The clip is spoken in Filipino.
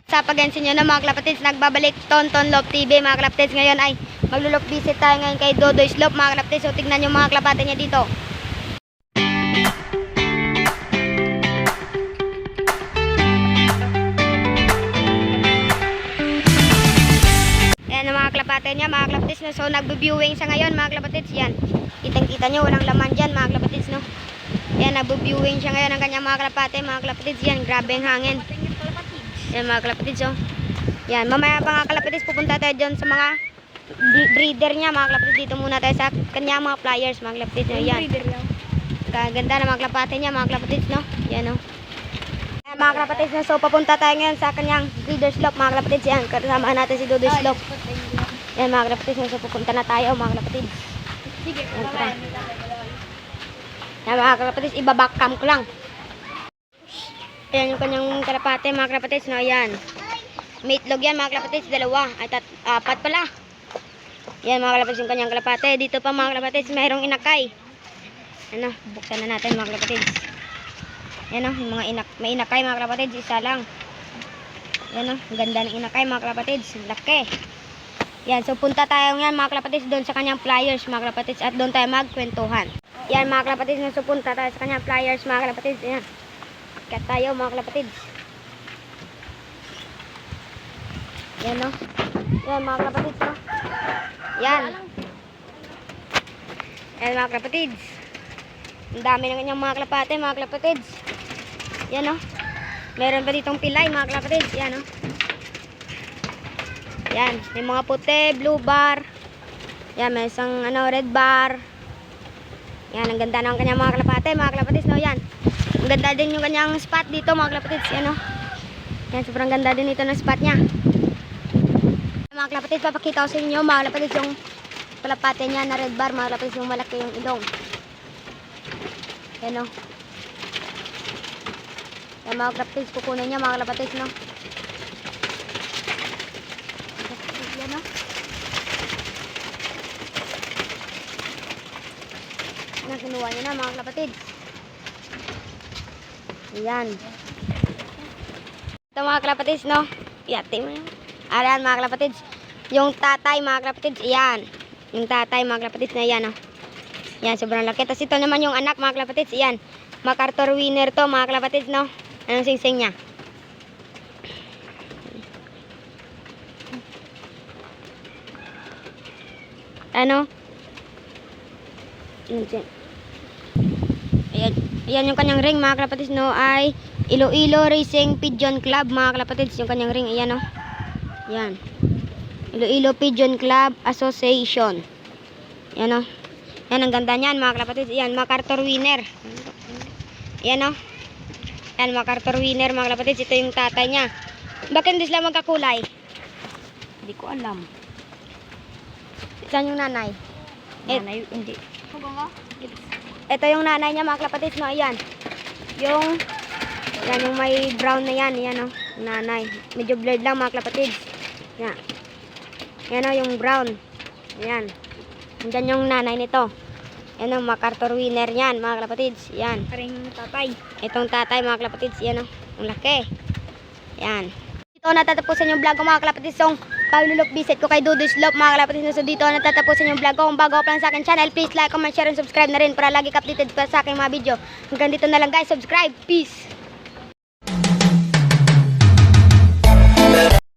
Sa pag-ensin nyo na mga kalapatids, nagbabalik Tonton Lop TV mga kalapatids. Ngayon ay maglulok visit tayo ngayon kay Dodoy Slope mga kalapatids. So tignan nyo mga kalapate niya dito. Ayan ang mga kalapate niya mga kalapatids. No? So nagbe-viewing siya ngayon mga kalapatids. Yan, kitang-kita nyo walang laman dyan mga kalapatids. No? Ayan, nagbe-viewing siya ngayon ang kanyang mga kalapatids. Yan, grabe ang hangin. Yan mga kalapatids. Oh. Yan, mamaya pa mga kalapatids, pupunta tayo dyan sa mga breeder niya mga kalapatids. Dito muna tayo sa kanya mga flyers mga kalapatids. No? Yan, kaganda na mga kalapate niya mga kalapatids. No? Yan, oh. Yan mga kalapatids. No? So papunta tayo ngayon sa kanyang breeder slope mga kalapatids. Yan, kasama natin si Dodoy Slope. Yan mga kalapatids. No? So pupunta na tayo mga kalapatids. Sige, yan mga kalapatids, ibabackcam ko lang. Ayan yung kanyang kalapate mga kalapatids. No? Yan, may itlog yan mga kalapatids, dalawa ay apat pala. Yan mga kalapatids yung kanyang kalapate. Dito pa mga kalapatids mayroong inakay. Ano, buksan na natin mga kalapatids. Yan o, yung mga may inakay mga kalapatids, isa lang. Yan o, ganda ng inakay mga kalapatids, laki. Yan, so punta tayo ngayon mga kalapatids doon sa kanyang flyers mga kalapatids at doon tayo magkwentuhan. Yan mga kalapatids, so punta tayo sa kanyang flyers mga kalapatids. Yan, kat tayo mga kalapatids. Yan o. Yan mga kalapatids o. Yan. Yan mga kalapatids. Ang dami na kanyang mga kalapate mga kalapatids. Yan o. Meron pa ditong pilay mga kalapatids. Yan o. Yan. May mga puti, blue bar. Yan, may isang red bar. Yan, ang ganda ng kanyang mga kalapate mga kalapatids. No? Yan. Ang ganda din yung kanyang spot dito mga kalapatids. Yan o. Yan, sobrang ganda din ito ng spot niya. Mga kalapatids, papakita ko sa inyo mga kalapatids yung kalapate niya na red bar mga kalapatids, yung malaki yung ilong. Yan o. Yan mga kalapatids, kukunin niya mga kalapatids. No? Yan o. Yan, kinuha niya na mga kalapatids. Yan. Ito mga kalapatids, no? Yate mo yan. Ayan mga kalapatids. Yung tatay mga kalapatids, yan. Yung tatay mga kalapatids na yan, oh. Yan, sobrang laki. Tapos ito naman yung anak mga kalapatids, yan. MacArthur winner to mga kalapatids, no? Anong singsing niya? Ano? Ayan. Ayan yung kanyang ring mga kalapatids, no? Ay Iloilo Racing Pigeon Club mga kalapatids. Yung kanyang ring, ayan, no? Yan. Iloilo Pigeon Club Association. Yan o. Yan, ang ganda niyan mga kalapatids. Yan, MacArthur winner. Yan o. Yan, MacArthur winner mga kalapatids. Ito yung tatay niya. Bakit hindi sila magkakulay? Hindi ko alam. Saan yung nanay? Nanay, hindi. Ito yung nanay niya mga kalapatids. No, ayan. Yan yung may brown na yan. Yan o. Nanay. Medyo blurred lang mga kalapatids. Yan. Yan o, yung brown. Yan. Andyan yung nanay nito. Yan o, MacArthur winner yan, mga kalapatids. Yan. Paring tatay. Itong tatay, mga kalapatids. Yan o, ang laki. Yan. Dito natatapusan yung vlog ko, mga kalapatids. So, paglulok visit ko kay Dodoy Slope, mga kalapatids. So, dito natatapusan yung vlog ko. Kung bago ka lang sa akin channel, please like, comment, share, and subscribe na rin para lagi ka updated pa sa aking mga video. Hanggang dito na lang guys. Subscribe. Peace.